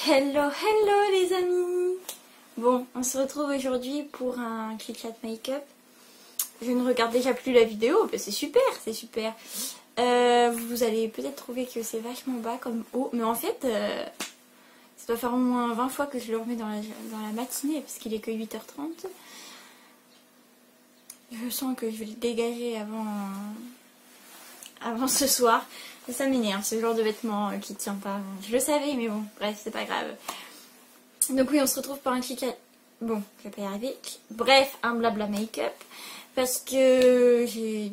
Hello, hello les amis. Bon, on se retrouve aujourd'hui pour un Kit Kat make-up. Je ne regarde déjà plus la vidéo, c'est super, c'est super. Vous allez peut-être trouver que c'est vachement bas comme haut, mais en fait, ça doit faire au moins 20 fois que je le remets dans la matinée, parce qu'il est que 8h30. Je sens que je vais le dégager avant ce soir. Ça m'énerve, ce genre de vêtements qui tient pas. Je le savais, mais bon, bref, c'est pas grave. Donc oui, on se retrouve pour un Kit Kat. Bon, je vais pas y arriver. Bref, un blabla make-up. Parce que j'ai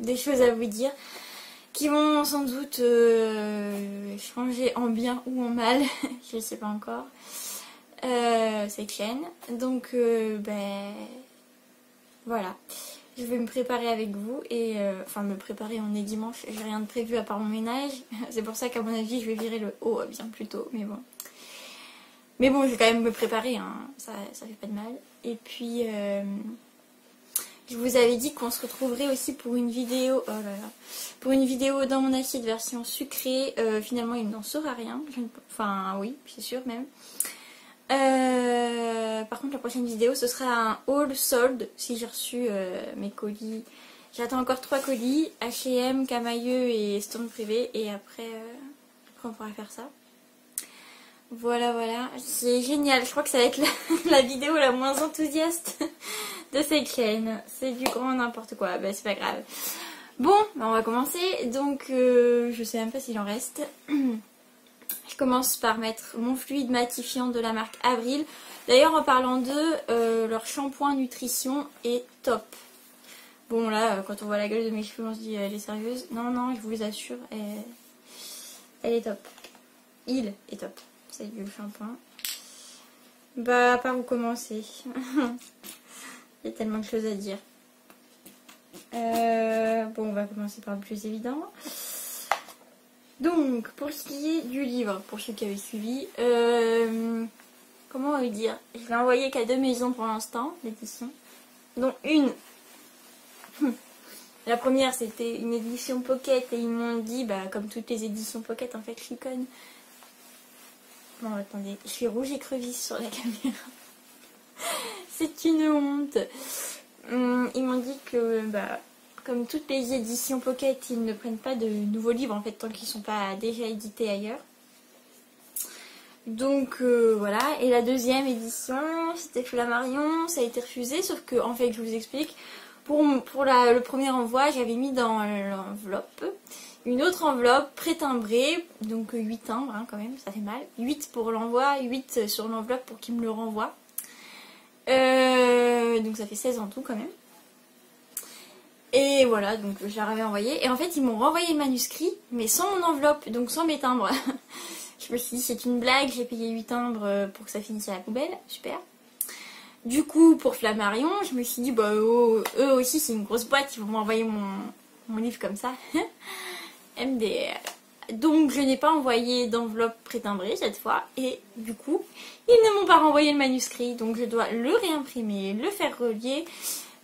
des choses à vous dire qui vont sans doute changer en bien ou en mal. Je ne sais pas encore. Cette chaîne. Donc, voilà. Je vais me préparer avec vous et enfin me préparer, on est dimanche, j'ai rien de prévu à part mon ménage. C'est pour ça qu'à mon avis je vais virer le haut bien plus tôt, mais bon. Mais bon, je vais quand même me préparer, hein. Ça fait pas de mal. Et puis je vous avais dit qu'on se retrouverait aussi pour une vidéo, oh là là, pour une vidéo dans mon assiette version sucrée. Finalement il n'en sera rien, enfin oui, c'est sûr même. Par contre la prochaine vidéo ce sera un haul solde si j'ai reçu mes colis. J'attends encore 3 colis, H&M, Camailleux et Stone Privé, et après on pourra faire ça. Voilà, c'est génial, je crois que ça va être la vidéo la moins enthousiaste de cette chaîne. C'est du grand n'importe quoi, c'est pas grave. Bon, on va commencer, donc je sais même pas s'il en reste. Je commence par mettre mon fluide matifiant de la marque Avril. D'ailleurs, en parlant d'eux, leur shampoing nutrition est top. Bon, là, quand on voit la gueule de mes cheveux, on se dit, elle est sérieuse. Non, je vous assure, elle est top. Il est top. C'est du shampoing. À part où commencer. Il y a tellement de choses à dire. Bon, on va commencer par le plus évident. Donc, pour ce qui est du livre, pour ceux qui avaient suivi, comment on va dire, je l'ai envoyé qu'à 2 maisons pour l'instant, l'édition, dont une. La première, c'était une édition pocket et ils m'ont dit, comme toutes les éditions pocket, en fait, je suis conne. Bon, attendez, je suis rouge écrevisse sur la caméra. C'est une honte. Ils m'ont dit que, comme toutes les éditions pocket, ils ne prennent pas de nouveaux livres en fait tant qu'ils ne sont pas déjà édités ailleurs. Donc voilà, et la deuxième édition, c'était Flammarion, ça a été refusé, sauf que en fait je vous explique, pour le premier envoi, j'avais mis dans l'enveloppe une autre enveloppe pré-timbrée, donc 8 timbres quand même, ça fait mal. 8 pour l'envoi, 8 sur l'enveloppe pour qu'ils me le renvoient. Donc ça fait 16 en tout quand même. Et voilà, donc je leur avais envoyé. Et en fait, ils m'ont renvoyé le manuscrit, mais sans mon enveloppe, donc sans mes timbres. Je me suis dit, c'est une blague, j'ai payé 8 timbres pour que ça finisse à la poubelle. Super. Du coup, pour Flammarion, je me suis dit, eux aussi, c'est une grosse boîte, ils vont m'envoyer mon livre comme ça. MDR. Donc, je n'ai pas envoyé d'enveloppe pré-timbrée cette fois. Et du coup, ils ne m'ont pas renvoyé le manuscrit. Donc, je dois le réimprimer, le faire relier.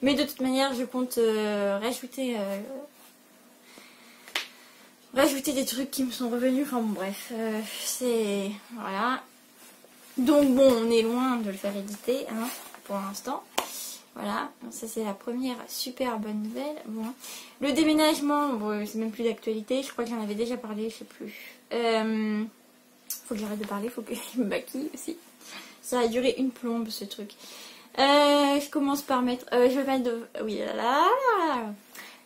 Mais de toute manière, je compte rajouter des trucs qui me sont revenus. Enfin bon, bref, c'est... Voilà. Donc bon, on est loin de le faire éditer, hein, pour l'instant. Voilà, ça c'est la première super bonne nouvelle. Bon. Le déménagement, bon, c'est même plus d'actualité. Je crois que j'en avais déjà parlé, je sais plus. Faut que j'arrête de parler, faut que je me maquille aussi. Ça a duré une plombe ce truc. Je commence par mettre... je vais mettre de... Oui, là.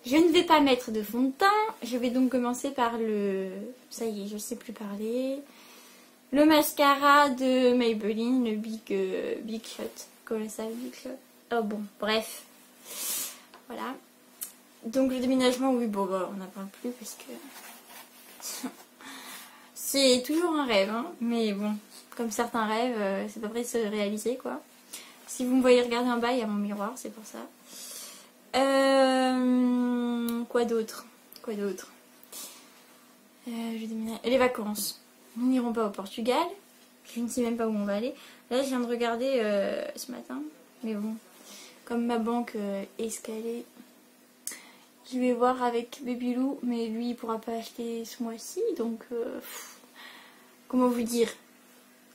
Je ne vais pas mettre de fond de teint. Je vais donc commencer par le... Ça y est, je sais plus parler. Le mascara de Maybelline, le Big Shot. Colossal Big Shot. Oh bon, bref. Voilà. Donc le déménagement, oui, bon, on n'en parle plus parce que... C'est toujours un rêve, hein. Mais bon, comme certains rêves, c'est pas près de se réaliser, quoi. Si vous me voyez regarder en bas, il y a mon miroir, c'est pour ça. Quoi d'autre Les vacances. Nous n'irons pas au Portugal. Je ne sais même pas où on va aller. Là, je viens de regarder ce matin. Mais bon, comme ma banque est escalée, je vais voir avec Babylou. Mais lui, il pourra pas acheter ce mois-ci. Donc, comment vous dire,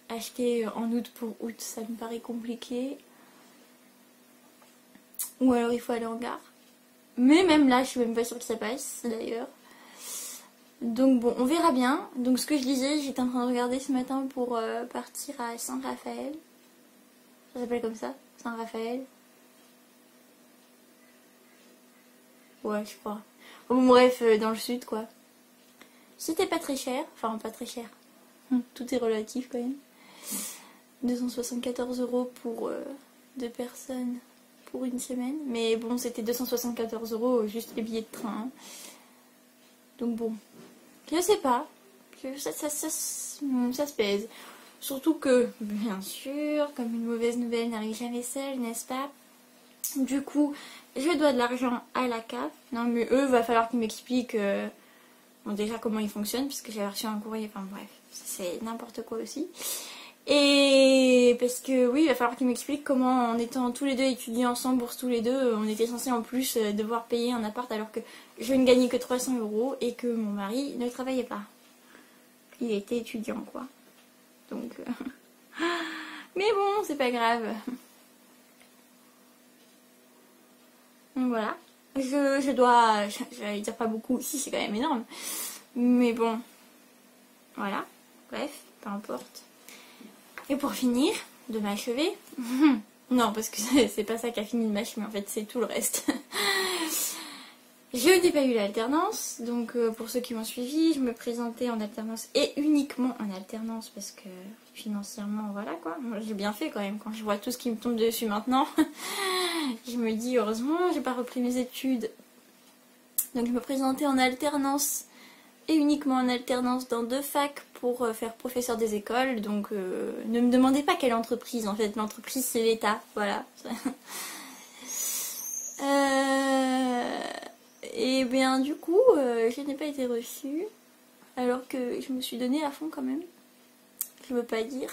acheter en août pour août, ça me paraît compliqué. Ou alors il faut aller en gare. Mais même là, je suis même pas sûre que ça passe d'ailleurs. Donc bon, on verra bien. Donc ce que je disais, j'étais en train de regarder ce matin pour partir à Saint-Raphaël. Ça s'appelle comme ça, Saint-Raphaël. Ouais, je crois. Bon, bref, dans le sud quoi. C'était pas très cher, enfin pas très cher. Tout est relatif quand même. 274 € pour 2 personnes pour une semaine. Mais bon, c'était 274 € juste les billets de train. Hein. Donc bon, je sais pas. Ça se pèse. Surtout que, bien sûr, comme une mauvaise nouvelle n'arrive jamais seule, n'est-ce pas? Du coup, je dois de l'argent à la CAF. Non mais eux, va falloir qu'ils m'expliquent bon, déjà comment ils fonctionnent, puisque j'avais reçu un courrier, enfin bref, c'est n'importe quoi aussi. Et parce que oui, il va falloir qu'ils m'expliquent comment, en étant tous les deux étudiants sans bourse tous les deux, on était censé en plus devoir payer un appart alors que je ne gagnais que 300 € et que mon mari ne travaillait pas. Il était étudiant quoi. Donc... mais bon, c'est pas grave. Donc voilà. Je dois... J'allais dire pas beaucoup, si c'est quand même énorme. Mais bon. Voilà. Bref, peu importe. Et pour finir, de m'achever. Non, parce que c'est pas ça qui a fini de m'achever, en fait, c'est tout le reste. Je n'ai pas eu l'alternance, donc pour ceux qui m'ont suivi, je me présentais en alternance et uniquement en alternance parce que financièrement, voilà quoi. J'ai bien fait quand même, quand je vois tout ce qui me tombe dessus maintenant. Je me dis, heureusement, j'ai pas repris mes études. Donc je me présentais en alternance et uniquement en alternance dans 2 facs pour faire professeur des écoles. Donc ne me demandez pas quelle entreprise, en fait, l'entreprise c'est l'État, voilà. Et bien du coup, je n'ai pas été reçue, alors que je me suis donnée à fond quand même. Je veux pas dire.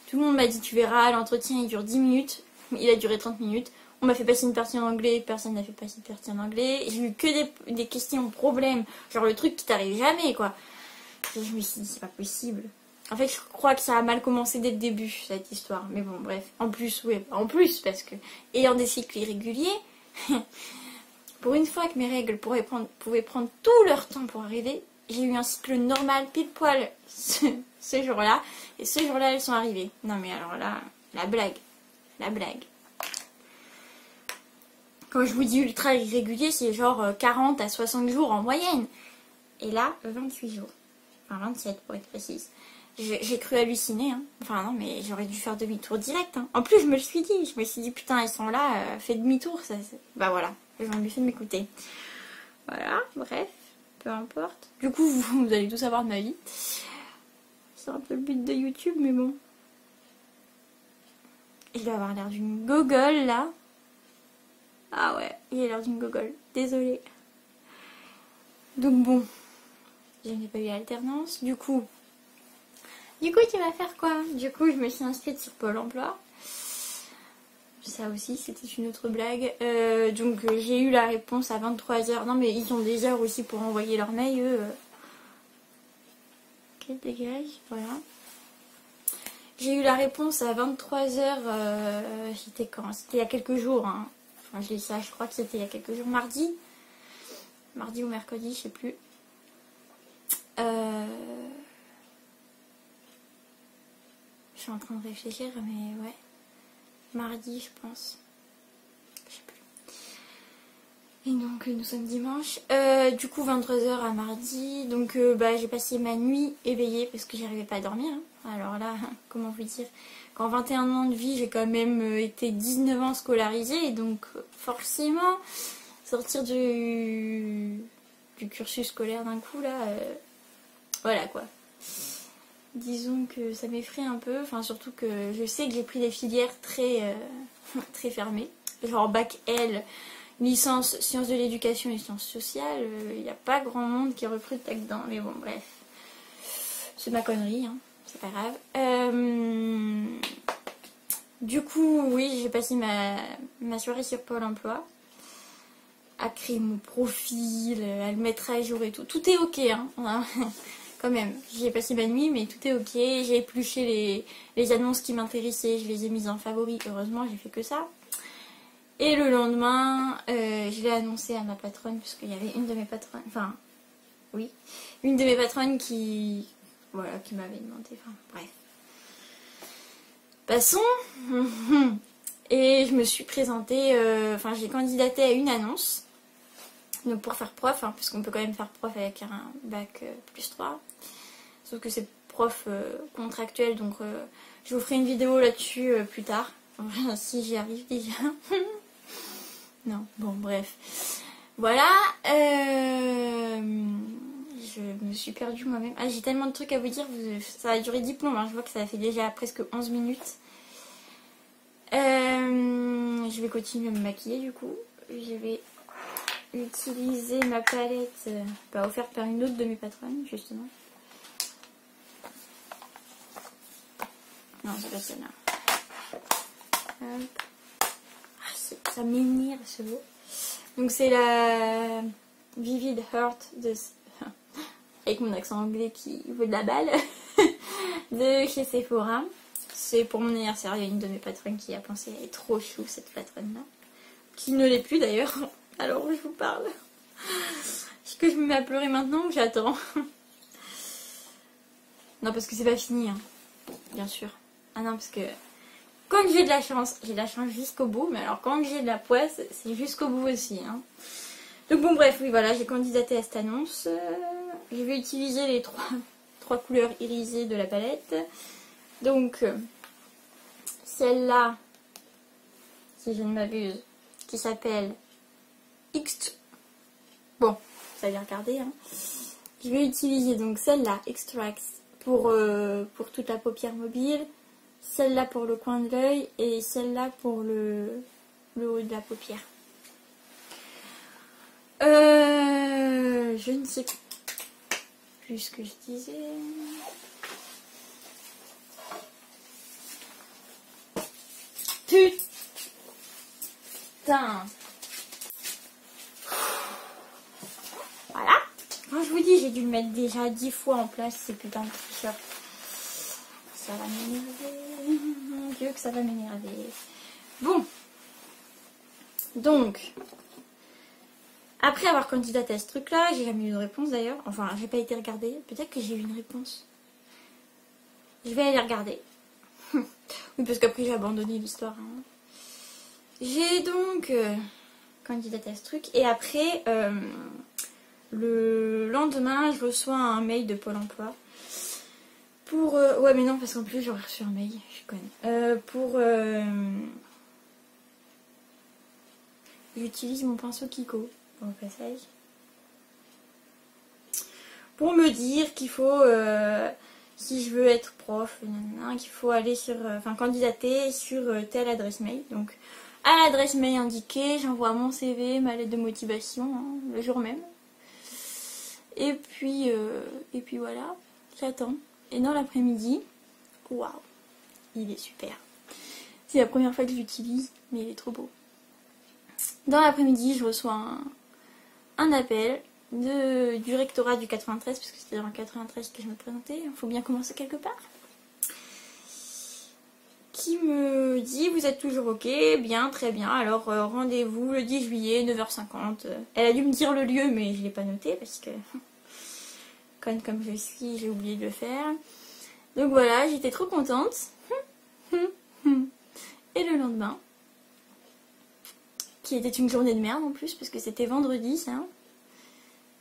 Tout le monde m'a dit, tu verras, l'entretien il dure 10 minutes, il a duré 30 minutes. On m'a fait passer une partie en anglais, personne n'a fait passer une partie en anglais. J'ai eu que des questions problèmes, genre le truc qui t'arrive jamais quoi. Et je me suis dit, c'est pas possible. En fait, je crois que ça a mal commencé dès le début, cette histoire. Mais bon, bref. En plus, oui, en plus, parce que, ayant des cycles irréguliers, pour une fois que mes règles pouvaient prendre tout leur temps pour arriver, j'ai eu un cycle normal, pile poil, ce jour-là. Et ce jour-là, elles sont arrivées. Non mais alors là, la blague. La blague. Quand je vous dis ultra irrégulier, c'est genre 40 à 60 jours en moyenne. Et là, 28 jours. Enfin 27 pour être précise. J'ai cru halluciner, hein. Enfin non, mais j'aurais dû faire demi-tour direct. Hein. En plus, je me suis dit, putain, ils sont là, fais demi-tour. Bah voilà, j'ai envie de m'écouter. Voilà, bref, peu importe. Du coup, vous allez tout savoir de ma vie. C'est un peu le but de YouTube, mais bon. Il doit avoir l'air d'une gogole, là. Ah ouais, il a l'air d'une gogole. Désolée. Donc bon, je n'ai pas eu l'alternance. Du coup, tu vas faire quoi? Du coup, je me suis inscrite sur Pôle emploi. Ça aussi, c'était une autre blague. Donc, j'ai eu la réponse à 23 h. Non, mais ils ont des heures aussi pour envoyer leur mail, eux. Ok, dégage, voilà. J'ai eu la réponse à 23 h. C'était quand? C'était il y a quelques jours. Hein. Enfin, je dis ça, je crois que c'était il y a quelques jours. Mardi ou mercredi, je sais plus. Je suis en train de réfléchir, mais ouais. Mardi, je pense. Je sais plus. Et donc, nous sommes dimanche. Du coup, 23 h à mardi. Donc, j'ai passé ma nuit éveillée parce que j'arrivais pas à dormir. Hein. Alors là, comment vous dire? Qu'en 21 ans de vie, j'ai quand même été 19 ans scolarisée. Donc, forcément, sortir du cursus scolaire d'un coup, là, voilà quoi. Disons que ça m'effraie un peu, enfin surtout que je sais que j'ai pris des filières très, très fermées. Genre bac L, licence sciences de l'éducation et sciences sociales, il n'y a pas grand monde qui recrute là-dedans, mais bon bref. C'est ma connerie, hein, c'est pas grave. Du coup, oui, j'ai passé ma soirée sur Pôle emploi, à créer mon profil, à le mettre à jour et tout. Tout est ok, hein. quand même. J'ai passé ma nuit, mais tout est ok. J'ai épluché les annonces qui m'intéressaient, je les ai mises en favori. Heureusement, j'ai fait que ça. Et le lendemain, je l'ai annoncé à ma patronne, puisqu'il y avait une de mes patronnes, enfin, oui, une de mes patronnes qui, voilà, qui m'avait demandé, enfin, bref. Passons. Et je me suis présentée, enfin, j'ai candidaté à une annonce. Donc pour faire prof, hein, parce qu'on peut quand même faire prof avec un bac +3. Sauf que c'est prof contractuel, donc je vous ferai une vidéo là-dessus plus tard. Enfin, si j'y arrive déjà. Non, bon bref. Voilà. Je me suis perdue moi-même. Ah, j'ai tellement de trucs à vous dire. Ça a duré 10 plombs. Hein. Je vois que ça a fait déjà presque 11 minutes. Je vais continuer à me maquiller du coup. Je vais utiliser ma palette offerte par une autre de mes patronnes justement. Non, c'est pas celle-là. Ah, ça m'énerve ce mot. Donc c'est la Vivid Heart de avec mon accent anglais qui vaut de la balle de chez Sephora. C'est pour mon anniversaire. Il y a une de mes patronnes qui a pensé. Elle est trop chou cette patronne là, qui ne l'est plus d'ailleurs. Alors je vous parle. Est-ce que je me mets à pleurer maintenant ou j'attends? Non, parce que c'est pas fini, hein. Bien sûr. Ah non, parce que quand j'ai de la chance jusqu'au bout, mais alors quand j'ai de la poisse, c'est jusqu'au bout aussi, hein. Donc bon, bref, oui, voilà, j'ai candidaté à cette annonce. Je vais utiliser les trois couleurs irisées de la palette. Donc, celle-là, si je ne m'abuse, qui s'appelle X. Bon, ça va regarder, hein. Je vais utiliser donc celle-là, Extract, pour toute la paupière mobile. Celle-là pour le coin de l'œil et celle-là pour le haut de la paupière. Je ne sais plus ce que je disais. Putain. Voilà. Quand je vous dis, j'ai dû le mettre déjà 10 fois en place, ces putains de t-shirts. Ça va m'énerver. Mon Dieu, que ça va m'énerver. Bon. Donc, après avoir candidaté à ce truc-là, j'ai jamais eu de réponse d'ailleurs. Enfin, j'ai pas été regarder. Peut-être que j'ai eu une réponse. Je vais aller regarder. Oui, parce qu'après j'ai abandonné l'histoire. Hein. J'ai donc candidaté à ce truc. Et après, le lendemain, je reçois un mail de Pôle emploi. Pour... ouais, mais non, parce qu'en plus, j'aurais reçu un mail. Je suis conne. J'utilise mon pinceau Kiko, au passage. Pour me dire qu'il faut... si je veux être prof, qu'il faut aller sur... Enfin, candidater sur telle adresse mail. Donc, à l'adresse mail indiquée, j'envoie mon CV, ma lettre de motivation, hein, le jour même. Et puis voilà, j'attends. Et dans l'après-midi, waouh, il est super. C'est la première fois que je l'utilise, mais il est trop beau. Dans l'après-midi, je reçois un appel du rectorat du 93, parce que c'était dans le 93 que je me présentais, il faut bien commencer quelque part. Qui me dit, vous êtes toujours ok, bien, très bien, alors rendez-vous le 10 juillet, 9h50. Elle a dû me dire le lieu, mais je ne l'ai pas noté, parce que... Comme je suis, j'ai oublié de le faire. Donc voilà, j'étais trop contente. Et le lendemain, qui était une journée de merde en plus, parce que c'était vendredi, ça.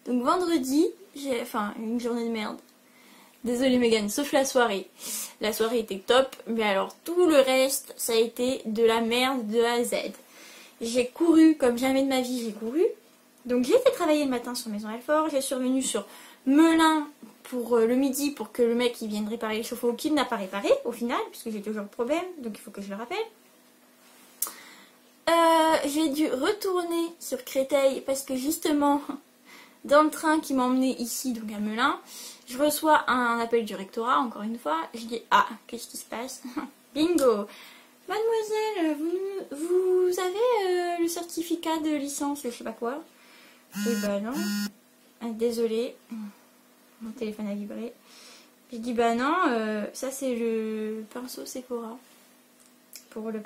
Donc vendredi, enfin, une journée de merde. Désolée Megan, sauf la soirée. La soirée était top, mais alors tout le reste, ça a été de la merde de A à Z. J'ai couru comme jamais de ma vie, j'ai couru. Donc j'ai été travailler le matin sur Maison Alfort, j'ai survenu sur Melun pour le midi pour que le mec il vienne réparer le chauffe-eau qu'il n'a pas réparé au final, puisque j'ai toujours le problème, donc il faut que je le rappelle. J'ai dû retourner sur Créteil parce que justement, dans le train qui m'a emmené ici, donc à Melun, je reçois un appel du rectorat, encore une fois. Je dis, ah, qu'est-ce qui se passe? Bingo! Mademoiselle, vous avez le certificat de licence, je sais pas quoi? Eh ben non. Désolée. Mon téléphone a vibré. J'ai dit bah non, ça c'est le pinceau Sephora pour le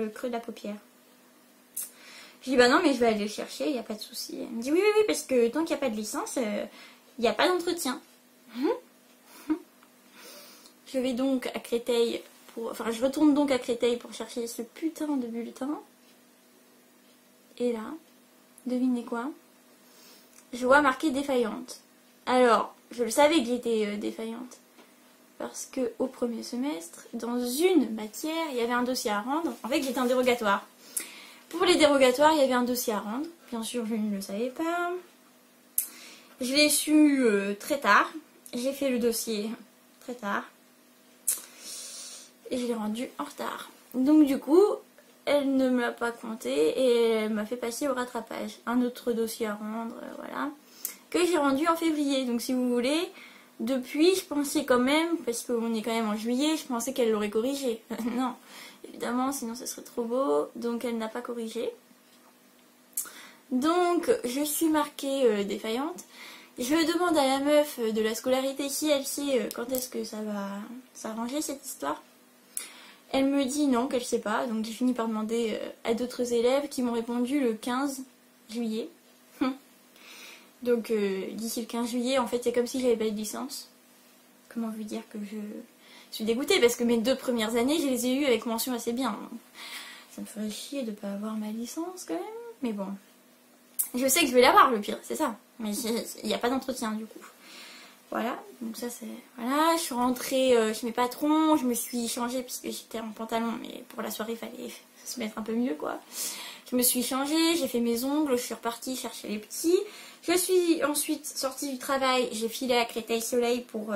creux de la paupière. Je dis bah non mais je vais aller le chercher, il n'y a pas de souci. Elle me dit oui oui oui parce que tant qu'il n'y a pas de licence, il n'y a pas d'entretien. Je vais donc à Créteil enfin je retourne donc à Créteil pour chercher ce putain de bulletin. Et là, devinez quoi? Je vois marqué défaillante. Alors, je le savais que j'étais défaillante. Parce que au premier semestre, dans une matière, il y avait un dossier à rendre. En fait, j'étais en dérogatoire. Pour les dérogatoires, il y avait un dossier à rendre. Bien sûr, je ne le savais pas. Je l'ai su très tard. J'ai fait le dossier très tard. Et je l'ai rendu en retard. Donc du coup, elle ne me l'a pas compté et elle m'a fait passer au rattrapage. Un autre dossier à rendre, voilà. Que j'ai rendu en février. Donc si vous voulez, depuis, je pensais quand même, parce qu'on est quand même en juillet, je pensais qu'elle l'aurait corrigé. Non, évidemment, sinon ce serait trop beau. Donc elle n'a pas corrigé. Donc je suis marquée défaillante. Je demande à la meuf de la scolarité si elle sait quand est-ce que ça va s'arranger cette histoire. Elle me dit non, qu'elle sait pas. Donc j'ai fini par demander à d'autres élèves qui m'ont répondu le 15 juillet. Donc d'ici le 15 juillet, en fait, c'est comme si j'avais pas eu de licence. Comment vous dire que je suis dégoûtée parce que mes 2 premières années, je les ai eues avec mention assez bien. Ça me ferait chier de pas avoir ma licence quand même. Mais bon. Je sais que je vais l'avoir, le pire, c'est ça. Mais il n'y a pas d'entretien du coup. Voilà, donc ça c'est... Voilà, je suis rentrée chez mes patrons, je me suis changée puisque j'étais en pantalon, mais pour la soirée il fallait se mettre un peu mieux quoi. Je me suis changée, j'ai fait mes ongles, je suis repartie chercher les petits. Je suis ensuite sortie du travail, j'ai filé à Créteil Soleil pour...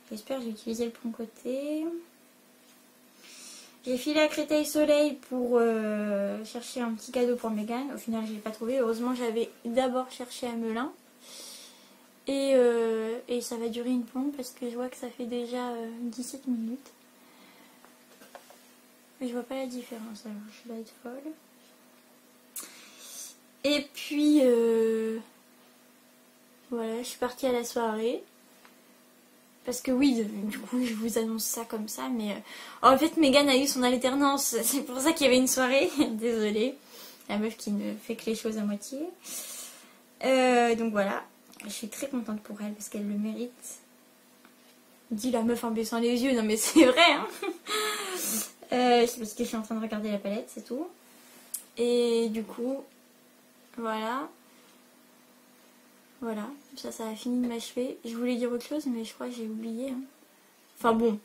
J'espère que j'ai utilisé le bon côté. J'ai filé à Créteil Soleil pour chercher un petit cadeau pour Mégane. Au final je ne l'ai pas trouvé, heureusement j'avais d'abord cherché à Melun. Et ça va durer une pompe parce que je vois que ça fait déjà 17 minutes. Mais je vois pas la différence, alors je vais être folle. Et puis, voilà, je suis partie à la soirée. Parce que oui, du coup, je vous annonce ça comme ça, mais... en fait, Mégane a eu son alternance, c'est pour ça qu'il y avait une soirée. Désolée, la meuf qui ne fait que les choses à moitié. Donc voilà. Je suis très contente pour elle parce qu'elle le mérite. Dit la meuf en baissant les yeux. Non mais c'est vrai hein. C'est parce que je suis en train de regarder la palette, c'est tout. Et du coup, voilà. Voilà, ça a fini de m'achever. Je voulais dire autre chose mais je crois que j'ai oublié. Hein. Enfin bon,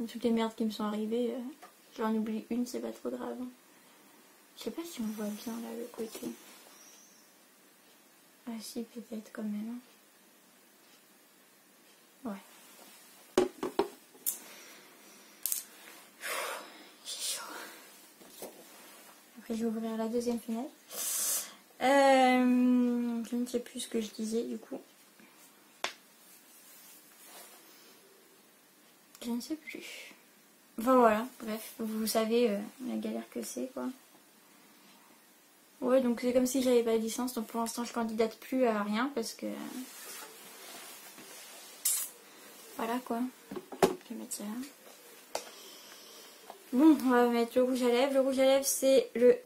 toutes les merdes qui me sont arrivées, j'en oublie une, c'est pas trop grave. Hein. Je sais pas si on voit bien là le côté. Ah si, peut-être quand même. Ouais. J'ai chaud. Après je vais ouvrir la deuxième fenêtre. Je ne sais plus ce que je disais du coup. Je ne sais plus. Enfin voilà, bref, vous savez la galère que c'est quoi. Ouais, donc c'est comme si j'avais pas de licence, donc pour l'instant je candidate plus à rien parce que... Voilà quoi. Je vais mettre ça là. Bon, on va mettre le rouge à lèvres. Le rouge à lèvres c'est le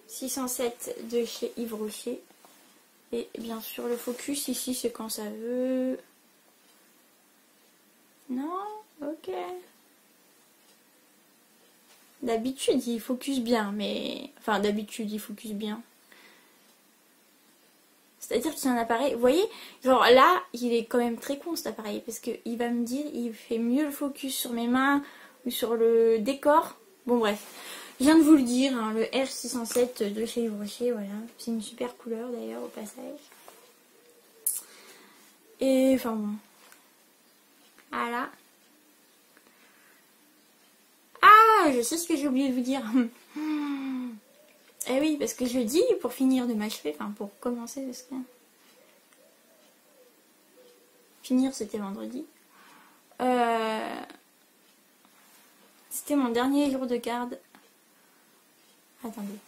R607 de chez Yves Rocher. Et bien sûr le focus ici c'est quand ça veut. Non, ok. D'habitude il focus bien, mais... Enfin d'habitude il focus bien. C'est-à-dire qu'il y a un appareil, vous voyez, genre là, il est quand même très con cet appareil, parce qu'il va me dire, il fait mieux le focus sur mes mains ou sur le décor. Bon bref, je viens de vous le dire, hein, le R607 de chez Yves Rocher, voilà. C'est une super couleur d'ailleurs au passage. Et enfin bon. Voilà. Ah, je sais ce que j'ai oublié de vous dire. Eh oui, parce que jeudi, pour finir de m'achever, enfin pour commencer, parce que... Finir, c'était vendredi. C'était mon dernier jour de garde. Attendez.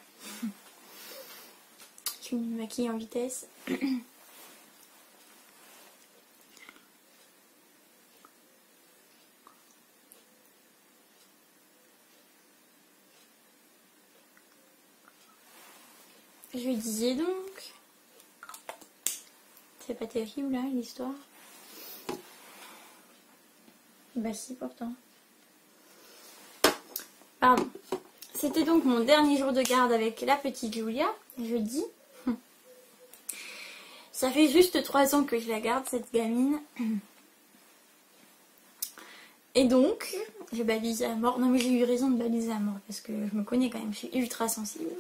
Je me maquille en vitesse. disiez donc. C'est pas terrible là l'histoire. Bah si pourtant. Pardon. C'était donc mon dernier jour de garde avec la petite Julia, jeudi. Ça fait juste 3 ans que je la garde cette gamine. Et donc, j'ai balisé à mort. Non mais j'ai eu raison de baliser à mort parce que je me connais quand même, je suis ultra sensible.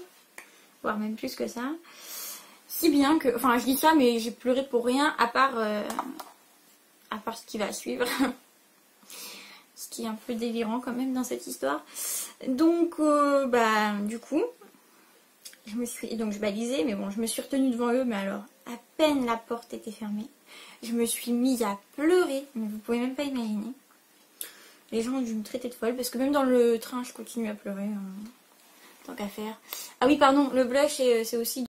Voire même plus que ça. Si bien que, enfin je dis ça mais j'ai pleuré pour rien à part ce qui va suivre. Ce qui est un peu délirant quand même dans cette histoire. Donc bah du coup je balisais mais bon je me suis retenue devant eux mais alors à peine la porte était fermée je me suis mise à pleurer mais vous pouvez même pas imaginer. Les gens ont dû me traiter de folle parce que même dans le train je continue à pleurer tant qu'à faire. Ah oui pardon, le blush c'est aussi